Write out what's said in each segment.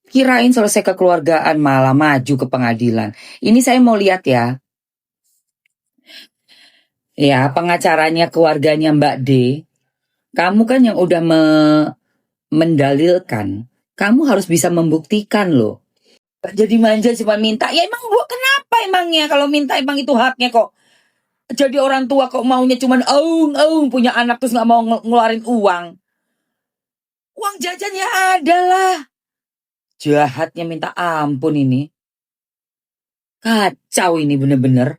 Kirain selesai kekeluargaan malah maju ke pengadilan. Ini saya mau lihat ya. Ya, pengacaranya keluarganya Mbak D. Kamu kan yang udah mendalilkan. Kamu harus bisa membuktikan loh. Jadi manja cuma minta. Ya emang bu, kenapa emangnya kalau minta emang itu haknya kok. Jadi orang tua kok maunya cuman aung punya anak terus nggak mau ngeluarin uang. Uang jajan ya ada lah. Jahatnya minta ampun ini. Kacau ini bener-bener.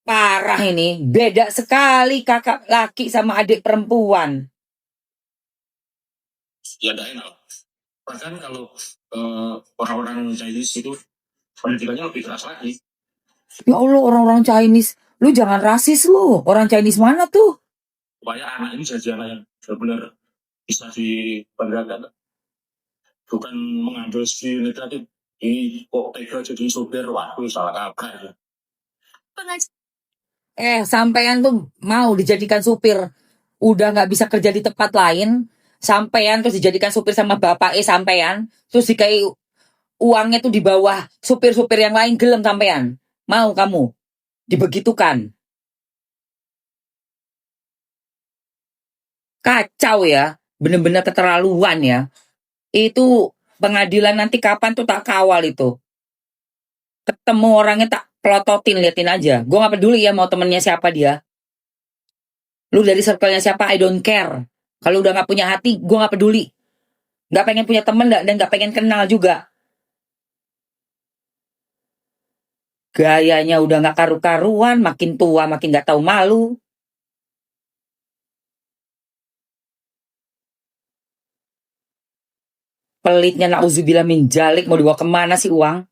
Parah ini. Beda sekali kakak laki sama adik perempuan. Ya tidak enak. Bahkan kalau orang-orang Chinese itu pendidikannya lebih keras lagi. Ya Allah, orang-orang Chinese. Lu jangan rasis lu. Orang Chinese mana tuh? Supaya anak ini jadi anak yang benar-benar bisa dibanggakan. Bukan mengambil si negatif. Ini kok tega jadi sopir. Waduh, salah kabar. Sampean tuh mau dijadikan supir. Udah nggak bisa kerja di tempat lain. Sampean terus dijadikan supir sama bapak sampean. Terus dikai uangnya tuh di bawah supir-supir yang lain, gelem sampean. Mau kamu dibegitukan. Kacau ya. Bener-bener keterlaluan ya. Itu pengadilan nanti kapan tuh tak kawal itu. Ketemu orangnya tak pelototin, liatin aja. Gue gak peduli ya mau temennya siapa dia. Lu dari circle-nya siapa, I don't care. Kalau udah gak punya hati, gue gak peduli. Gak pengen punya temen dan gak pengen kenal juga. Gayanya udah gak karu-karuan, makin tua makin gak tahu malu. Pelitnya nauzubillah min jalik, mau dibawa kemana sih uang?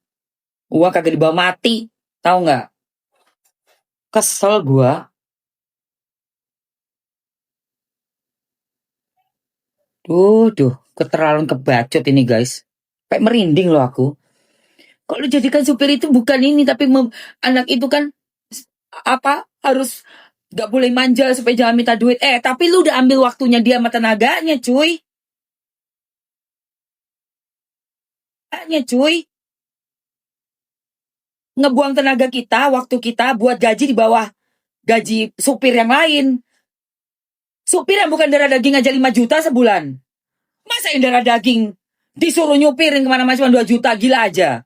Uang kagak dibawa mati, tahu nggak? Kesel gua. Duh, keterlaluan kebacot ini guys. Kayak merinding loh aku. Kok lu jadikan supir itu bukan ini, tapi anak itu kan harus gak boleh manja supaya jangan minta duit. Tapi lu udah ambil waktunya dia sama tenaganya, cuy. Ngebuang tenaga kita, waktu kita buat gaji di bawah gaji supir yang lain. Supir yang bukan darah daging aja 5 juta sebulan. Masa yang darah daging disuruh nyupirin kemana-mana cuma 2 juta, gila aja.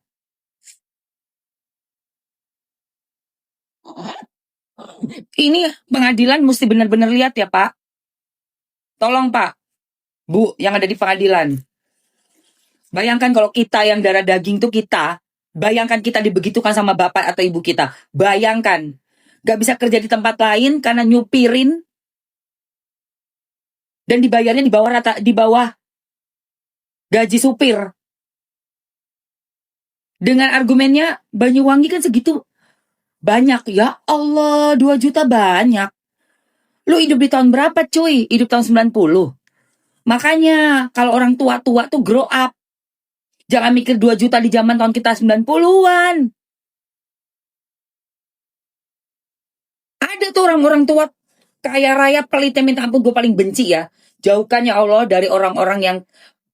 Ini pengadilan mesti benar-benar lihat ya Pak. Tolong Pak, Bu yang ada di pengadilan. Bayangkan kalau kita yang darah daging tuh kita, bayangkan kita dibegitukan sama bapak atau ibu kita. Bayangkan, gak bisa kerja di tempat lain karena nyupirin dan dibayarnya di bawah gaji supir. Dengan argumennya Banyuwangi kan segitu banyak. Ya Allah, 2 juta banyak. Lu hidup di tahun berapa cuy? Hidup tahun 90. Makanya kalau orang tua-tua tuh grow up. Jangan mikir 2 juta di zaman tahun kita 90-an. Ada tuh orang-orang tua kaya raya pelitnya minta ampun, gue paling benci ya. Jauhkan ya Allah dari orang-orang yang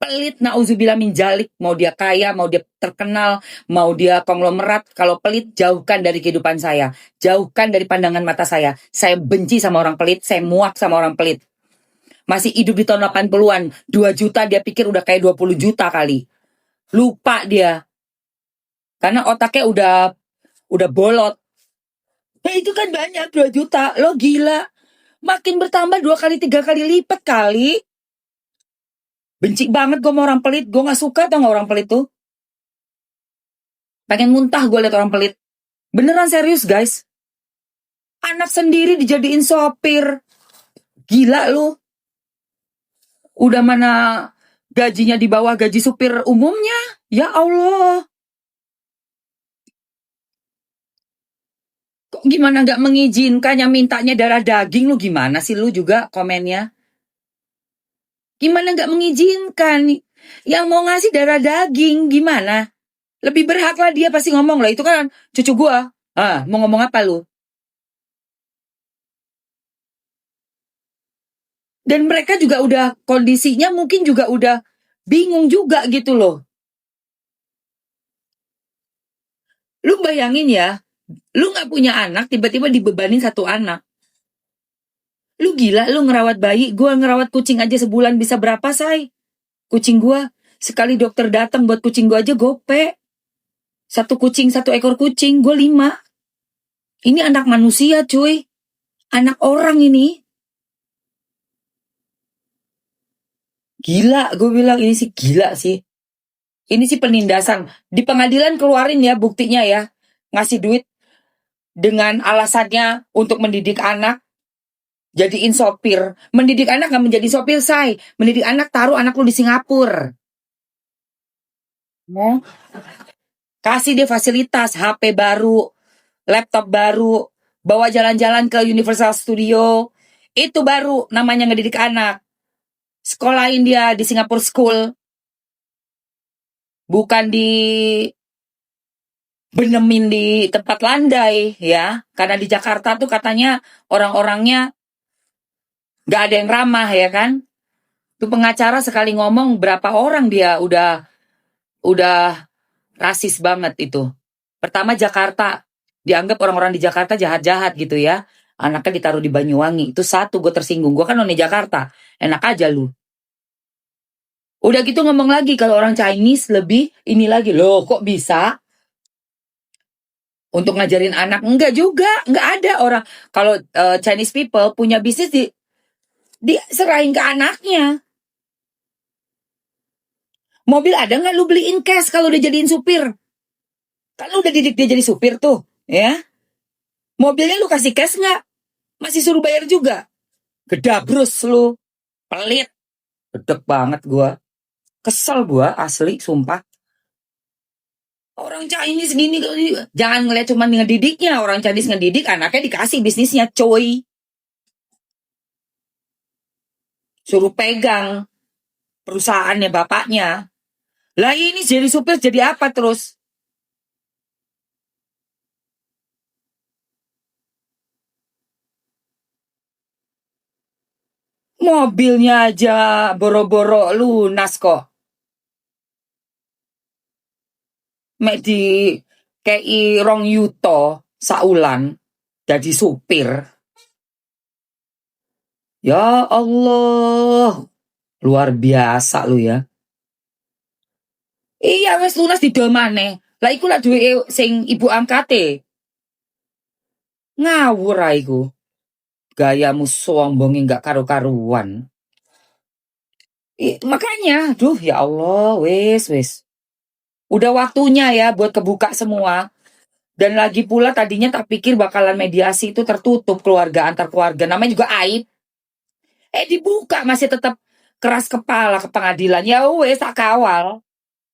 pelit, nauzubillah min jalik. Mau dia kaya, mau dia terkenal, mau dia konglomerat. Kalau pelit, jauhkan dari kehidupan saya. Jauhkan dari pandangan mata saya. Saya benci sama orang pelit, saya muak sama orang pelit. Masih hidup di tahun 80-an. 2 juta dia pikir udah kayak 20 juta kali. Lupa dia. Karena otaknya udah bolot. Itu kan banyak 2 juta. Lo gila. Makin bertambah 2 kali 3 kali lipat kali. Benci banget gue sama orang pelit. Gue gak suka tau gak orang pelit tuh. Pengen muntah gue liat orang pelit. Beneran serius guys. Anak sendiri dijadiin sopir. Gila lu. Udah mana gajinya di bawah gaji supir umumnya. Ya Allah. Kok gimana gak mengizinkan, yang mintanya darah daging, lu gimana sih lu juga komennya? Gimana gak mengizinkan? Yang mau ngasih darah daging gimana? Lebih berhak lah dia pasti ngomong lah, itu kan cucu gua. Mau ngomong apa lu? Dan mereka juga udah kondisinya mungkin juga udah Bingung juga gitu loh. Lu bayangin ya, lu gak punya anak, tiba-tiba dibebanin satu anak. Lu gila, lu ngerawat bayi, gue ngerawat kucing aja sebulan bisa berapa, say? Kucing gue, sekali dokter datang buat kucing gue aja gope. Satu kucing, satu ekor kucing, gue 5. Ini anak manusia, cuy. Anak orang ini. Gila, gue bilang ini sih gila sih. Ini sih penindasan. Di pengadilan keluarin ya buktinya ya. Ngasih duit dengan alasannya untuk mendidik anak. Jadiin sopir. Mendidik anak gak menjadi sopir, say. Mendidik anak, taruh anak lu di Singapura. Mau? Kasih dia fasilitas, HP baru, laptop baru, bawa jalan-jalan ke Universal Studio. Itu baru namanya ngedidik anak. Sekolahin dia di Singapore School. Bukan di benemin di tempat landai ya. Karena di Jakarta tuh katanya orang-orangnya gak ada yang ramah ya kan. Tuh pengacara sekali ngomong berapa orang dia udah rasis banget itu. Pertama Jakarta, dianggap orang-orang di Jakarta jahat-jahat gitu ya. Anaknya ditaruh di Banyuwangi. Itu satu, gue tersinggung. Gue kan noni Jakarta. Enak aja lu. Udah gitu ngomong lagi, kalau orang Chinese lebih ini lagi. Loh kok bisa? Untuk ngajarin anak. Enggak juga. Enggak ada orang. Kalau Chinese people punya bisnis diserahin ke anaknya. Mobil ada nggak lu beliin cash kalau udah jadiin supir? Kan lu udah didik dia jadi supir tuh, ya. Mobilnya lu kasih cash nggak? Masih suruh bayar juga. Gedabrus lu. Pelit. Gedek banget gua. Kesel gua, asli, sumpah. Orang Chinese gini, jangan ngeliat cuma ngedidiknya. Orang Chinese ngedidik, anaknya dikasih bisnisnya, coy. Suruh pegang perusahaannya bapaknya. Lah ini jadi supir jadi apa terus? Mobilnya aja boro-boro lunas kok. Mek di kei rong yuto saulan jadi supir. Ya Allah. Luar biasa lu ya. Iya wes lunas didomane. Lah iku lah duwe sing ibu angkate. Ngawur iku. Gayamu sombongnya nggak karu-karuan. Makanya, duh ya Allah, wes. Udah waktunya ya buat kebuka semua. Dan lagi pula tadinya tak pikir bakalan mediasi itu tertutup keluarga antar keluarga. Namanya juga aib. Dibuka masih tetap keras kepala ke pengadilan. Ya wes tak kawal.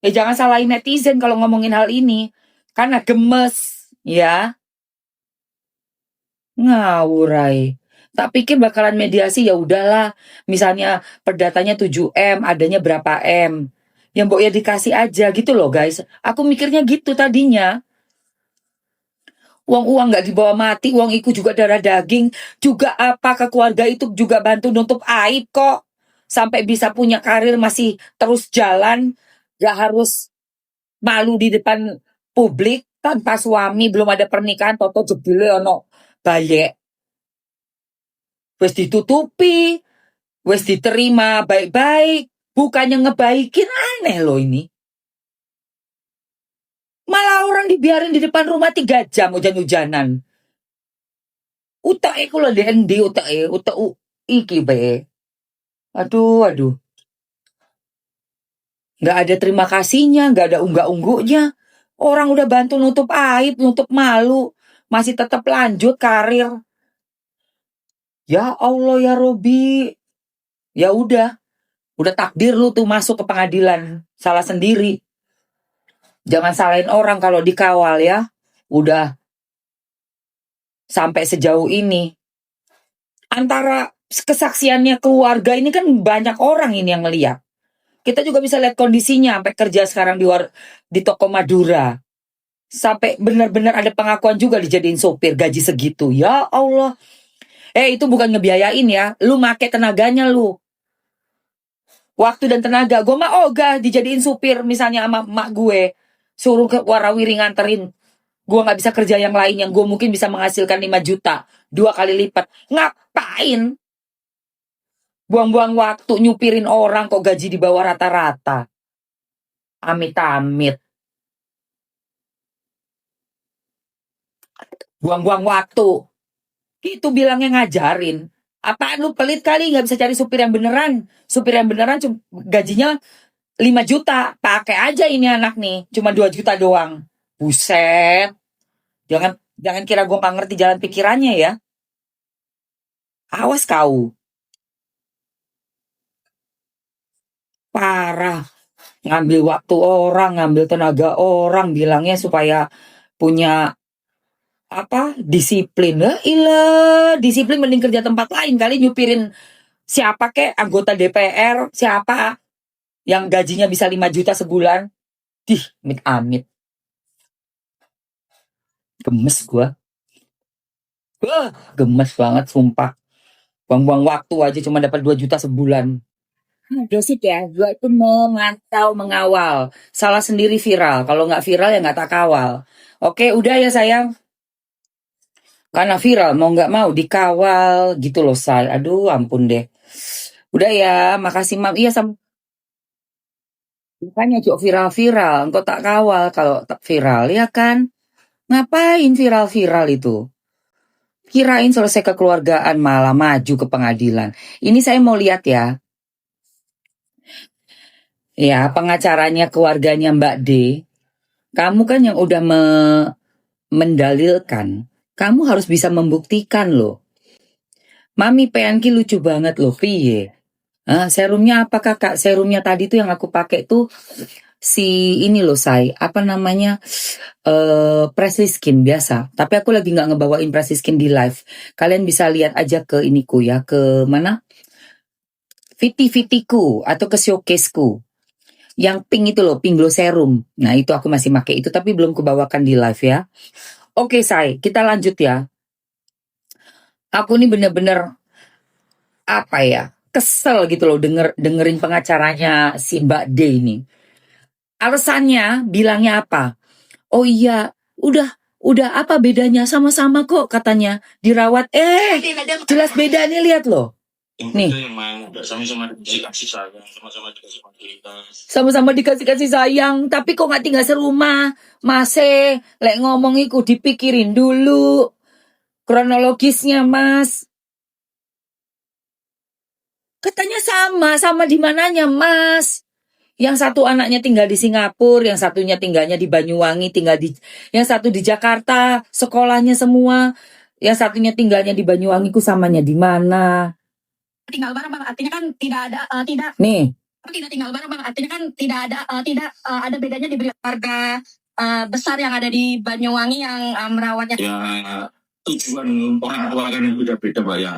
Ya jangan salahin netizen kalau ngomongin hal ini. Karena gemes, ya. Ngawurai. Tak pikir bakalan mediasi ya udahlah. Misalnya perdatanya 7M, adanya berapa M. Yang mbok ya dikasih aja gitu loh guys. Aku mikirnya gitu tadinya. Uang nggak dibawa mati, uang itu juga darah daging. Juga apa ke keluarga itu juga bantu nutup aib kok. Sampai bisa punya karir masih terus jalan. Gak harus malu di depan publik tanpa suami, belum ada pernikahan, toto jebule ono bayek. Wes ditutupi, wes diterima baik-baik, bukannya ngebaikin, aneh loh ini. Malah orang dibiarin di depan rumah 3 jam hujan-hujanan. Utak kula DND utak iki bae. Aduh. Nggak ada terima kasihnya, nggak ada unggah-ungguhnya. Orang udah bantu nutup aib, nutup malu, masih tetap lanjut karir. Ya Allah ya Robi. Ya udah takdir lu tuh masuk ke pengadilan, salah sendiri. Jangan salahin orang kalau dikawal ya. Udah sampai sejauh ini. Antara kesaksiannya keluarga ini kan banyak orang ini yang ngeliat. Kita juga bisa lihat kondisinya sampai kerja sekarang di toko Madura. Sampai benar-benar ada pengakuan juga dijadiin sopir gaji segitu. Ya Allah. Itu bukan ngebiayain ya. Lu make tenaganya lu. waktu dan tenaga. Gue mah ogah dijadiin supir misalnya sama emak gue. Suruh ke warawiri nganterin. Gue nggak bisa kerja yang lain yang gue mungkin bisa menghasilkan 5 juta. 2 kali lipat. Ngapain? Buang-buang waktu nyupirin orang kok gaji di bawah rata-rata. Amit-amit. Buang-buang waktu. Itu bilangnya ngajarin. Apaan lu pelit kali nggak bisa cari supir yang beneran. Supir yang beneran gajinya 5 juta. Pakai aja ini anak nih. Cuma 2 juta doang. Buset. Jangan kira gue nggak ngerti jalan pikirannya ya. Awas kau. Parah. Ngambil waktu orang, ngambil tenaga orang. Bilangnya supaya punya disiplin. Disiplin mending kerja tempat lain kali nyupirin siapa kek anggota DPR, siapa yang gajinya bisa 5 juta sebulan. Amit-amit. Gemes gua. Gemes banget sumpah. Buang-buang waktu aja cuma dapat 2 juta sebulan. Dosit ya, gua itu memantau, mengawal. Salah sendiri viral. Kalau nggak viral ya nggak tak kawal. Oke, udah ya sayang. Karena viral mau nggak mau dikawal gitu loh say. Aduh ampun deh. Udah ya, makasih mam. Iya makanya cok viral-viral. Engkau tak kawal kalau tak viral ya kan. Ngapain viral-viral itu? Kirain selesai kekeluargaan malah maju ke pengadilan. Ini saya mau lihat ya. Ya pengacaranya keluarganya Mbak D. Kamu kan yang udah mendalilkan. Kamu harus bisa membuktikan loh. Mami Peanki lucu banget loh, piye. Serumnya apa kakak? Serumnya tadi tuh yang aku pakai tuh si ini loh say, Presley Skin biasa. Tapi aku lagi nggak ngebawain Presley Skin di live. Kalian bisa lihat aja ke iniku ya, ke mana? Viti-vitiku atau ke showcaseku. Yang pink itu loh, pink glow serum. Nah itu aku masih pakai itu tapi belum kubawakan di live ya. Oke say, kita lanjut ya. Aku nih bener-bener kesel gitu loh dengerin pengacaranya si Mbak D ini. Alasannya bilangnya apa? Oh iya, udah apa bedanya? Sama-sama kok katanya dirawat. Jelas beda nih, lihat loh. Nih. Sama-sama dikasih kasih sayang, sama-sama dikasih fasilitas. Sama-sama dikasih kasih sayang, tapi kok nggak tinggal serumah? Masih, lek ngomong iku dipikirin dulu kronologisnya, Mas. Katanya sama di mananya, Mas? Yang satu anaknya tinggal di Singapura, yang satunya tinggalnya di Banyuwangi, yang satu di Jakarta, sekolahnya semua. Yang satunya tinggalnya di Banyuwangi, ku samanya di mana? Tinggal bareng bang, artinya kan tidak ada Nih. Tidak tinggal bareng bang, artinya kan tidak ada bedanya di keluarga besar yang ada di Banyuwangi yang merawatnya. Ya tujuan orang tua kan beda-beda mbak ya.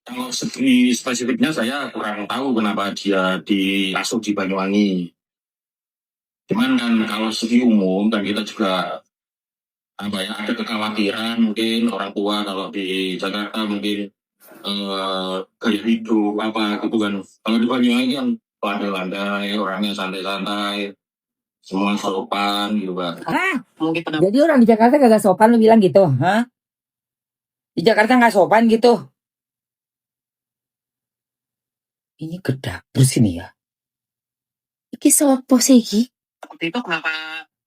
Kalau segi spesifiknya saya kurang tahu kenapa dia diasuh di Banyuwangi. Cuman kan kalau segi umum kan kita juga ada kekhawatiran mungkin orang tua kalau di Jakarta mungkin gaya hidup apa gitu kan. Kalau di Banyuwangi kan landai-landai, orangnya santai-santai, semua sopan gitu kan. Jadi orang di Jakarta kagak sopan lu bilang gitu, hah? Di Jakarta nggak sopan gitu? Ini gedabru sini ya. Iki sopo sih iki? Seperti itu kenapa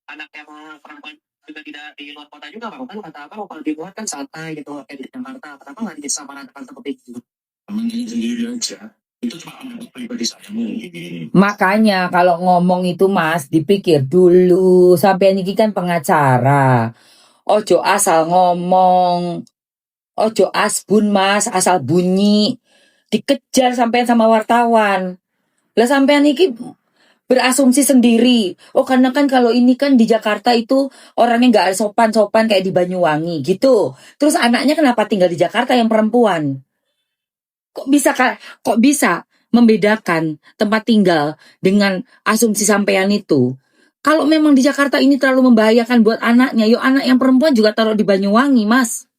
anak yang perempuan juga tidak di luar kota juga bang? Kan kata apa kalau di luar kan santai gitu kayak di Jakarta. Kenapa nggak disamaratakan seperti itu? Temen sendiri aja. Itu cuma anak pribadi saya mungkin. Makanya kalau ngomong itu Mas dipikir dulu. Sampai ini kan pengacara. Ojo asal ngomong. Ojo asbun Mas, asal bunyi. Dikejar sampean sama wartawan. Lah sampean iki berasumsi sendiri. Oh karena kan kalau ini kan di Jakarta itu orangnya nggak sopan-sopan kayak di Banyuwangi gitu. Terus anaknya kenapa tinggal di Jakarta yang perempuan? Kok bisa membedakan tempat tinggal dengan asumsi sampean itu? Kalau memang di Jakarta ini terlalu membahayakan buat anaknya, yuk anak yang perempuan juga taruh di Banyuwangi, Mas.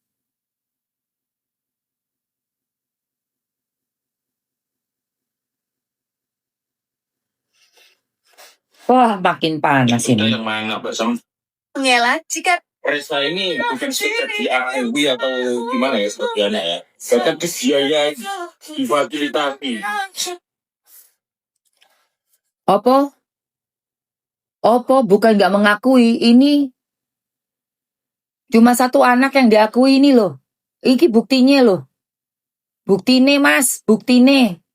Wah, makin panas Udah ini. yang mana Mbak Sam? Mengelak jika Resa ini bukan sekedar di AMW atau gimana ya sebagiannya ya. Bahkan dibiayai, difasilitasi. Opo bukan nggak mengakui. Ini cuma satu anak yang diakui ini loh. Ini buktinya loh. Buktine mas, buktine.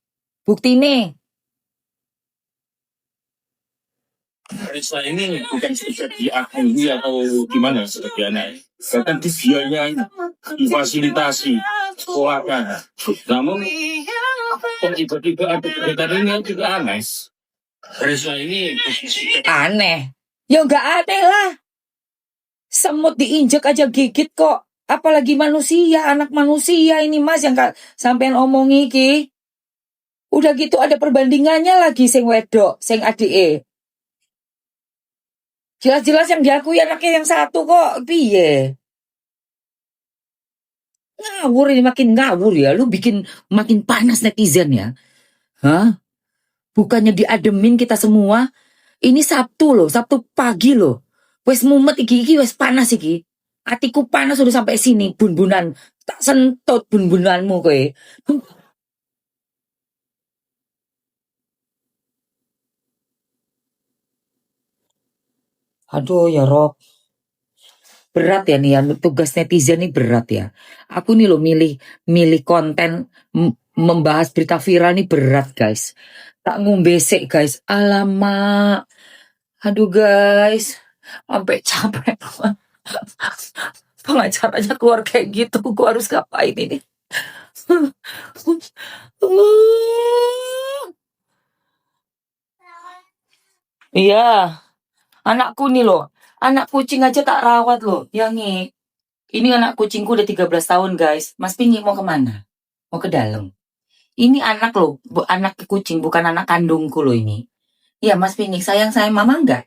Resa ini bukan sekedar di AMW atau gimana ya sebagiannya ya. Bahkan dibiayai, difasilitasi, sekolahnya. Namun kok tiba-tiba ada berita ini juga aneh. Resa ini Aneh. Ya nggak aneh lah. Semut diinjek aja gigit kok. Apalagi manusia, anak manusia ini mas yang sampean omongi ki. Udah gitu ada perbandingannya lagi sing wedok, sing adike. Jelas-jelas yang diakui anaknya yang satu kok. Piye? Ngawur ini makin ngawur ya. Lu bikin makin panas netizen ya. Hah? Bukannya diademin kita semua. Ini Sabtu loh, Sabtu pagi loh. Wes mumet iki wes panas iki. Hatiku panas udah sampai sini, bun-bunan. Tak sentot bun-bunanmu kowe. Aduh ya Rob. Berat ya nih ya, tugas netizen nih berat ya. Aku nih loh milih konten membahas berita viral nih berat guys. Tak ngombesek guys. Alamak. Aduh guys. Sampai capek. Pengacaranya keluar kayak gitu. Gue harus ngapain ini? Iya. Anakku nih loh. Anak kucing aja tak rawat loh. Yang ini anak kucingku udah 13 tahun guys. Mas Pingi mau kemana? Mau ke dalam. Ini anak loh. Anak kucing bukan anak kandungku loh ini. Iya Mas Pingi sayang mama enggak?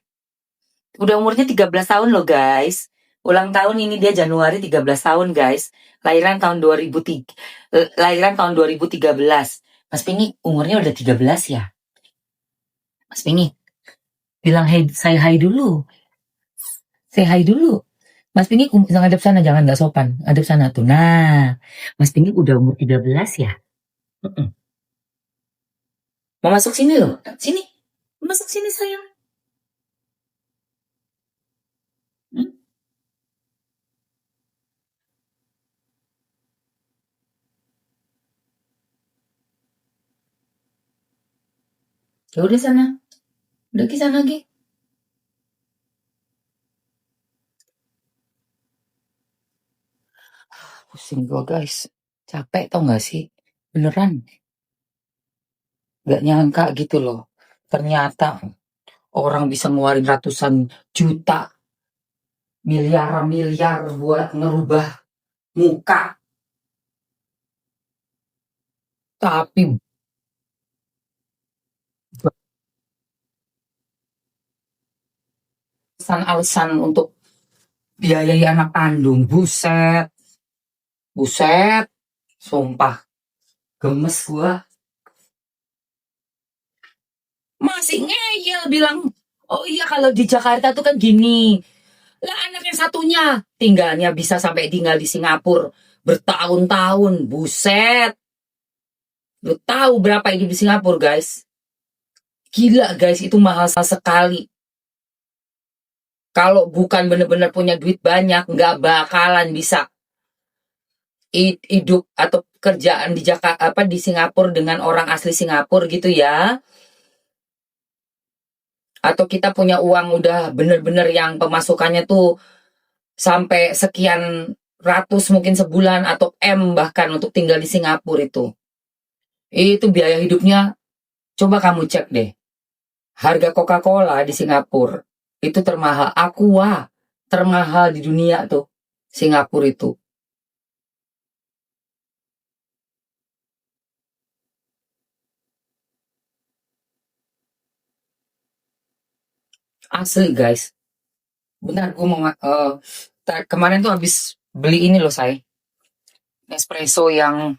Udah umurnya 13 tahun loh guys. Ulang tahun ini dia Januari 13 tahun guys. Lahiran tahun 2013. Mas Pingi umurnya udah 13 ya? Mas Pingi bilang hey, say hi dulu. Say hi dulu. Mas Pingi ngadep sana, jangan nggak sopan. Ngadep sana tuh. Nah, Mas Pingi udah umur 13 ya? Mau masuk sini loh. Sini. Masuk sini sayang. Ya udah sana. Udah ke sana lagi. Pusing gua guys. Capek tau gak sih? Beneran. Gak nyangka gitu loh. Ternyata orang bisa ngeluarin ratusan juta. Miliar buat ngerubah muka. Tapi alasan untuk biayai anak kandung. Buset. Sumpah. Gemes gua. Masih ngeyel bilang, oh iya kalau di Jakarta tuh kan gini. Lah anak yang satunya tinggalnya bisa sampai tinggal di Singapura bertahun-tahun. Buset. Lu tahu berapa hidup di Singapura guys? Gila guys, itu mahal sekali. Kalau bukan bener-bener punya duit banyak, nggak bakalan bisa hidup atau kerjaan di Jakarta di Singapura dengan orang asli Singapura gitu ya. Atau kita punya uang udah bener-bener yang pemasukannya tuh sampai sekian ratus mungkin sebulan atau M bahkan untuk tinggal di Singapura itu. Itu biaya hidupnya, coba kamu cek deh. Harga Coca-Cola di Singapura itu termahal. Aqua termahal di dunia tuh. Singapura itu. Asli guys. Benar, gue mau kemarin tuh habis beli ini loh saya. Espresso yang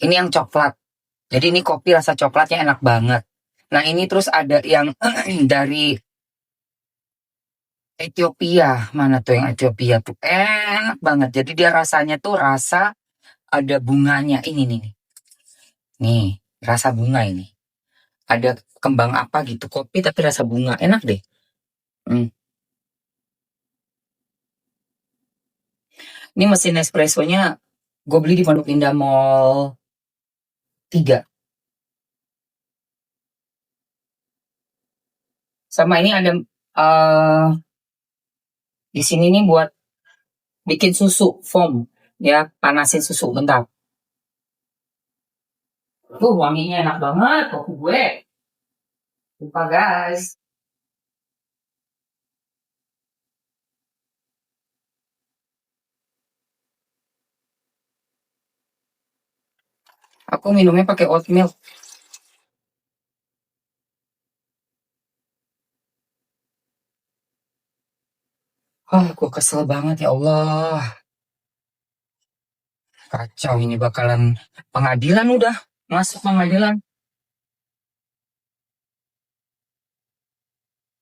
ini yang coklat. Jadi ini kopi rasa coklatnya enak banget. Nah ini terus ada yang dari Ethiopia. Mana tuh yang Ethiopia tuh? Enak banget. Jadi dia rasanya tuh rasa ada bunganya. Ini nih. Nih, rasa bunga ini. Ada kembang apa gitu. Kopi tapi rasa bunga. Enak deh. Hmm. Ini mesin espressonya gue beli di Pondok Indah Mall 3. Sama ini ada di sini nih buat bikin susu foam. Ya, panasin susu bentar. Tuh wanginya enak banget kopi gue. Lupa guys. Aku minumnya pakai oat milk. Gue kesel banget ya Allah. Kacau ini bakalan pengadilan udah. Masuk pengadilan.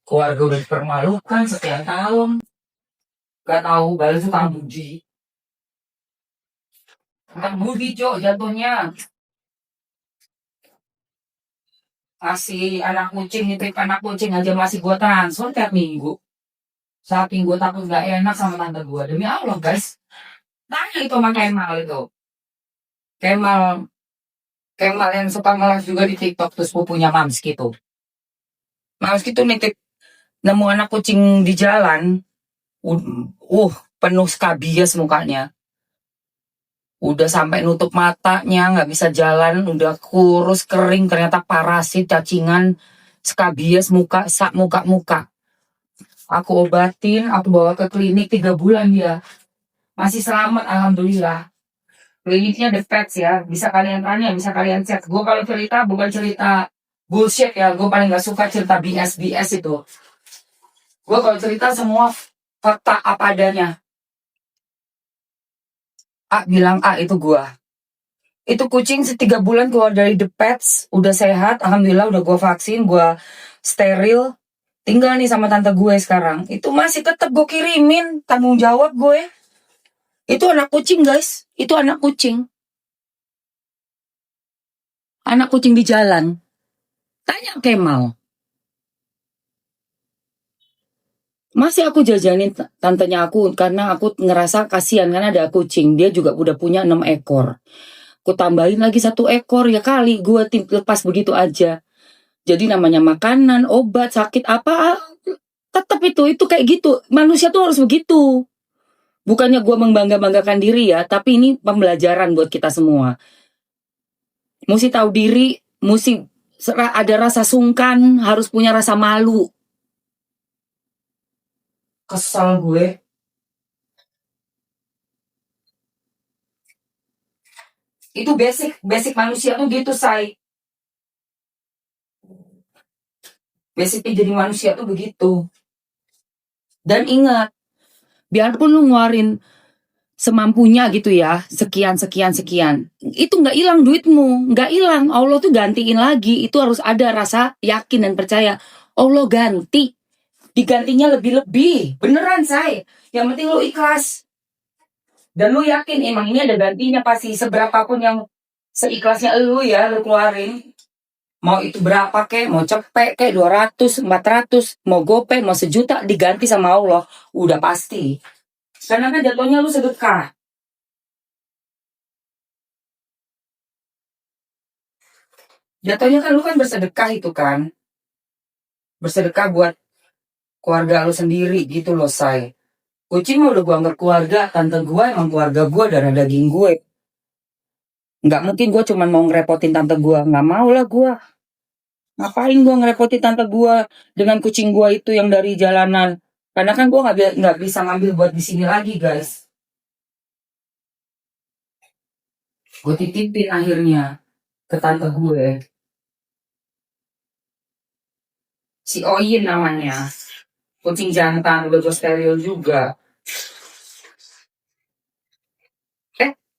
Keluarga udah dipermalukan sekian tahun. Gak tahu balas utang budi. Utang budi Jo jatuhnya. Kasih anak kucing, nitip anak kucing aja masih gua transfer tiap minggu. Saking gue takut gak enak sama tante gue. Demi Allah guys. Tanya itu sama Kemal itu. Kemal yang suka nge-live juga di TikTok terus punya Mamski tuh. Mamski tuh nitip nemu anak kucing di jalan. Penuh skabies mukanya. Udah sampai nutup matanya, nggak bisa jalan, udah kurus, kering, ternyata parasit, cacingan, skabies, muka. Aku obatin, aku bawa ke klinik 3 bulan dia. Masih selamat, alhamdulillah. Kliniknya The Pets ya, bisa kalian tanya, bisa kalian cek. Gue kalau cerita, bukan cerita bullshit ya, gue paling gak suka cerita BS itu. Gue kalau cerita semua fakta apa adanya. A bilang A itu gue. Itu kucing 3 bulan keluar dari The Pets, udah sehat, alhamdulillah udah gue vaksin, gue steril. Tinggal nih sama tante gue sekarang. Itu masih tetap gue kirimin, tanggung jawab gue. Itu anak kucing guys, itu anak kucing. Anak kucing di jalan. Tanya Kemal. Masih aku jajanin tantenya aku karena aku ngerasa kasihan karena ada kucing. Dia juga udah punya 6 ekor. Aku tambahin lagi 1 ekor ya kali gue lepas begitu aja. Jadi namanya makanan, obat, sakit apa tetap itu kayak gitu. Manusia tuh harus begitu. Bukannya gue membangga-banggakan diri ya, tapi ini pembelajaran buat kita semua. Mesti tahu diri, mesti ada rasa sungkan, harus punya rasa malu. Kesel gue. Itu basic manusia tuh gitu, say. Basicnya jadi manusia tuh begitu. Dan ingat, biarpun lu ngeluarin semampunya gitu ya, sekian. Itu nggak hilang duitmu, nggak hilang. Allah tuh gantiin lagi. Itu harus ada rasa yakin dan percaya. Allah ganti. Digantinya lebih-lebih. Beneran, say. Yang penting lu ikhlas. Dan lu yakin emang ini ada gantinya pasti. Seberapapun yang seikhlasnya lu ya, lu keluarin. Mau itu berapa kek, mau cepet kek, 200, 400, mau gopay, mau 1 juta, diganti sama Allah. Udah pasti. Karena kan jatuhnya lu sedekah. Jatuhnya kan lu kan bersedekah itu kan. Bersedekah buat keluarga lu sendiri gitu loh, say. Kucing mah udah gua anggap keluarga, tante gua emang keluarga gua, darah daging gue. Nggak mungkin gua cuma mau ngerepotin tante gua, nggak mau lah gua. Ngapain gua ngerepotin tante gua dengan kucing gua itu yang dari jalanan? Karena kan gua nggak bisa ngambil buat di sini lagi, guys. Gue titipin akhirnya ke tante gue. Si Oyin namanya. Kucing jantan, udah gue steril juga.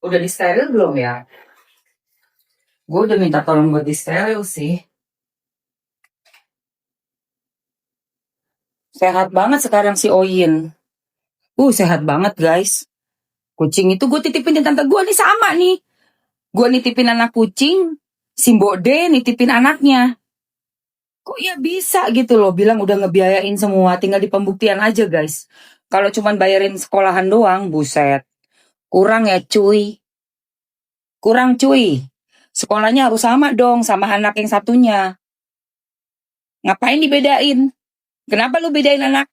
Udah di steril belum ya? Gue udah minta tolong buat di steril sih. Sehat banget sekarang si Oyin. Sehat banget guys. Kucing itu gue titipin di tante gue nih sama nih. Gue nitipin anak kucing, si Mbok D nitipin anaknya. Kok ya bisa gitu loh, bilang udah ngebiayain semua, tinggal di pembuktian aja guys. Kalau cuman bayarin sekolahan doang, buset. Kurang ya cuy. Kurang cuy. Sekolahnya harus sama dong sama anak yang satunya. Ngapain dibedain? Kenapa lu bedain anak?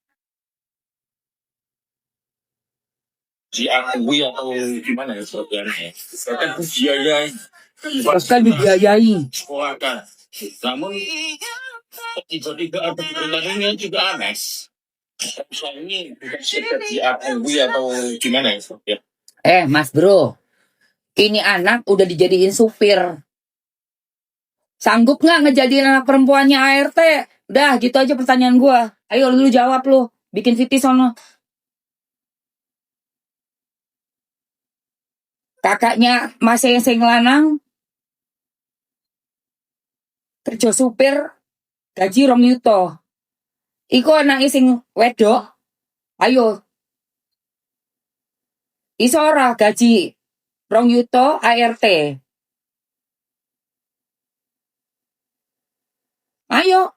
Diakui atau gimana ya sebenarnya? Kan biaya Bahkan dibiayai. sekolah kan. Namun tiba-tiba ada perintahnya juga aneh. Misalnya ini bukan sekedar diakui atau gimana ya? Mas bro, ini anak udah dijadiin supir. Sanggup nggak ngejadiin anak perempuannya ART? Udah gitu aja pertanyaan gua. Ayo lu jawab lu, bikin VT sono. Kakaknya Mas yang lanang kerja supir gaji 2 yuta. Iku anake sing wedok. Ayo. Iso ora gaji 2 yuta ART. Ayo.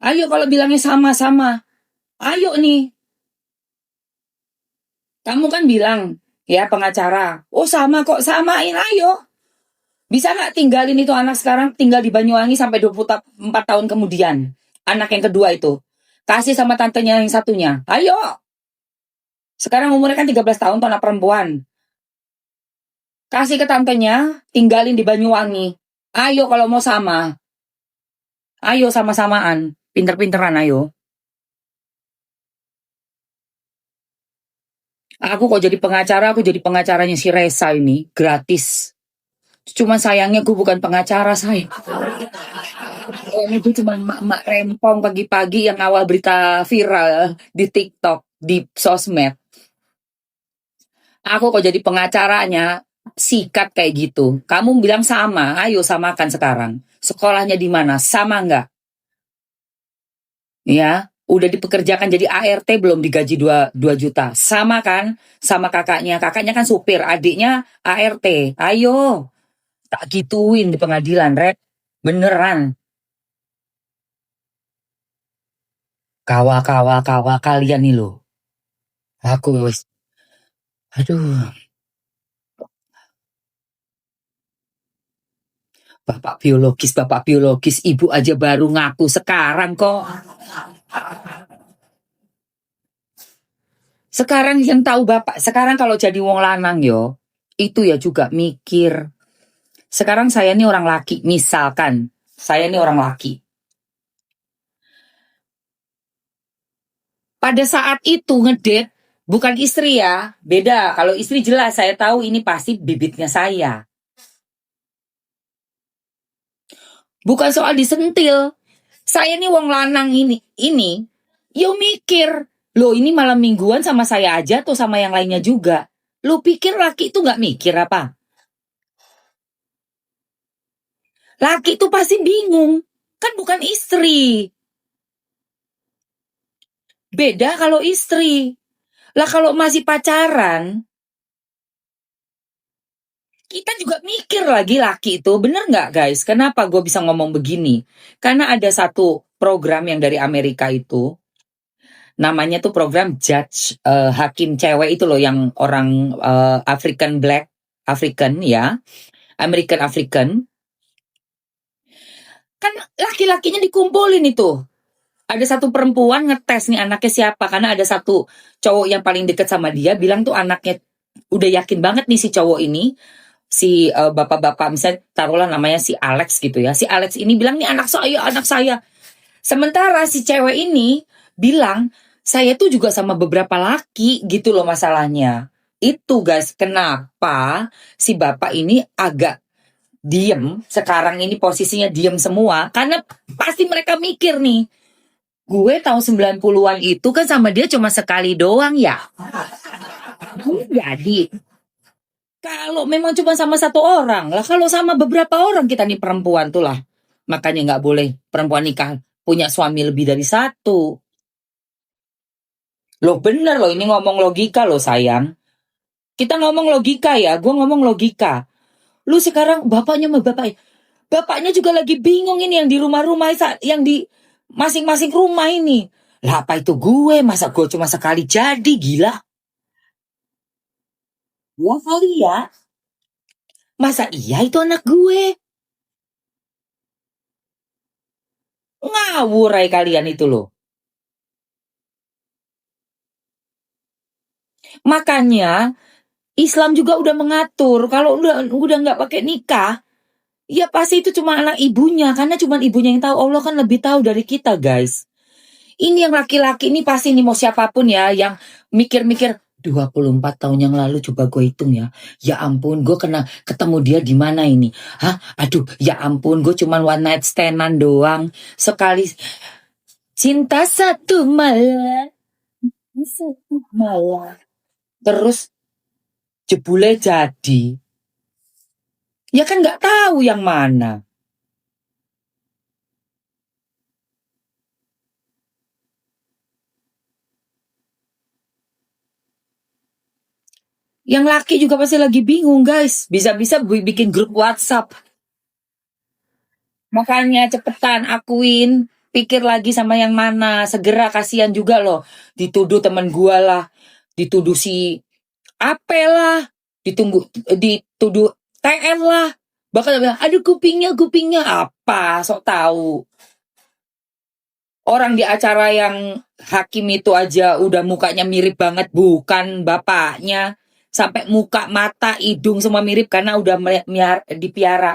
Ayo kalau bilangnya sama-sama. Ayo nih. Kamu kan bilang, ya pengacara. Oh sama kok, samain ayo. Bisa nggak tinggalin itu anak sekarang tinggal di Banyuwangi sampai 24 tahun kemudian. Anak yang kedua itu. Kasih sama tantenya yang satunya. Ayo. Sekarang umurnya kan 13 tahun, tuh anak perempuan. Kasih ke tantenya, tinggalin di Banyuwangi. Ayo kalau mau sama. Ayo sama-samaan. Pinter-pinteran ayo. Aku kok jadi pengacara, aku jadi pengacaranya si Resa ini. Gratis. Cuma sayangnya gue bukan pengacara, say. Ini gue cuma emak-emak rempong pagi-pagi yang awal berita viral di TikTok, di sosmed. Aku kok jadi pengacaranya, sikat kayak gitu. Kamu bilang sama, ayo samakan sekarang. Sekolahnya di mana? Sama nggak? Ya, udah dipekerjakan jadi ART belum digaji 2 juta. Sama kan? Sama kakaknya. Kakaknya kan supir, adiknya ART. Ayo. Tak gituin di pengadilan, Red. Beneran. Kawa kalian nih loh. Aku wes. Aduh. Bapak biologis, ibu aja baru ngaku sekarang kok. Sekarang yang tahu bapak, sekarang kalau jadi wong lanang yo, itu ya juga mikir. Sekarang saya ini orang laki, misalkan, saya ini orang laki. Pada saat itu ngedate, bukan istri ya, beda. Kalau istri jelas, saya tahu ini pasti bibitnya saya. Bukan soal disentil. Saya nih wong lanang ini, yo mikir, loh ini malam mingguan sama saya aja tuh sama yang lainnya juga. Lo pikir laki itu gak mikir apa? Laki itu pasti bingung, kan bukan istri. Beda kalau istri. Lah kalau masih pacaran, kita juga mikir lagi laki itu, bener nggak guys? Kenapa gue bisa ngomong begini? Karena ada satu program yang dari Amerika itu, namanya tuh program Judge Hakim Cewek itu loh, yang orang African ya, American African. Kan laki-lakinya dikumpulin itu. Ada satu perempuan ngetes nih anaknya siapa, karena ada satu cowok yang paling deket sama dia bilang tuh anaknya udah yakin banget nih si cowok ini. Si bapak-bapak misalnya taruhlah namanya si Alex gitu ya. Si Alex ini bilang nih anak saya. Sementara si cewek ini bilang saya tuh juga sama beberapa laki gitu loh masalahnya. Itu guys kenapa si bapak ini agak diem. Sekarang ini posisinya diem semua. Karena pasti mereka mikir nih. Gue tahun 90-an itu kan sama dia cuma sekali doang ya. Jadi kalau memang cuma sama satu orang lah, kalau sama beberapa orang kita nih perempuan tuh lah, makanya nggak boleh perempuan nikah punya suami lebih dari satu. Loh bener loh, ini ngomong logika loh sayang. Kita ngomong logika ya, gue ngomong logika. Lu sekarang bapaknya sama bapaknya juga lagi bingung ini yang di rumah-rumah, yang di masing-masing rumah ini. Lah apa itu gue, masa gue cuma sekali jadi, gila. Ya kali ya. Masa iya itu anak gue? Ngawur ay kalian itu loh. Makanya Islam juga udah mengatur kalau udah nggak pakai nikah, ya pasti itu cuma anak ibunya, karena cuma ibunya yang tahu. Allah kan lebih tahu dari kita, guys. Ini yang laki-laki ini pasti nih, mau siapapun ya yang mikir-mikir 24 tahun yang lalu, coba gue hitung ya. Ya ampun, gue ketemu dia di mana ini? Hah? Aduh, ya ampun, gue cuma one night stand-an doang. Sekali cinta satu malam. Satu malam. Terus jebule jadi. Ya kan nggak tahu yang mana. Yang laki juga pasti lagi bingung, guys. Bisa-bisa bikin grup WhatsApp. Makanya cepetan akuin, pikir lagi sama yang mana. Segera, kasihan juga loh. Dituduh temen gua lah, dituduh si Ape lah, dituduh TN lah. Bahkan bilang, aduh kupingnya apa, sok tahu. Orang di acara yang hakim itu aja udah mukanya mirip banget, bukan bapaknya. Sampai muka, mata, hidung semua mirip karena udah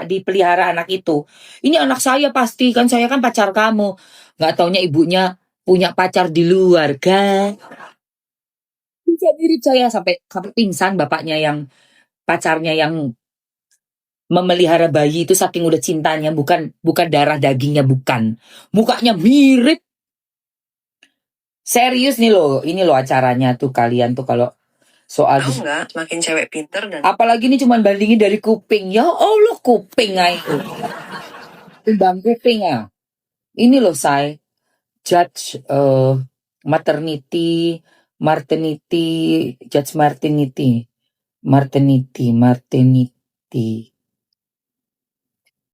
dipelihara anak itu. Ini anak saya pasti, kan saya kan pacar kamu. Nggak taunya ibunya punya pacar di luar, kan? Bisa mirip saya sampai pingsan bapaknya yang pacarnya yang memelihara bayi itu, saking udah cintanya, bukan darah dagingnya, bukan. Mukanya mirip. Serius nih loh, ini loh acaranya tuh, kalian tuh kalau soal Tahu nggak, makin cewek pinter dan apalagi ini cuman bandingin dari kuping. Ya Allah, kuping itu. Timbang kuping ya. Ini loh say, judge maternity, judge maternity.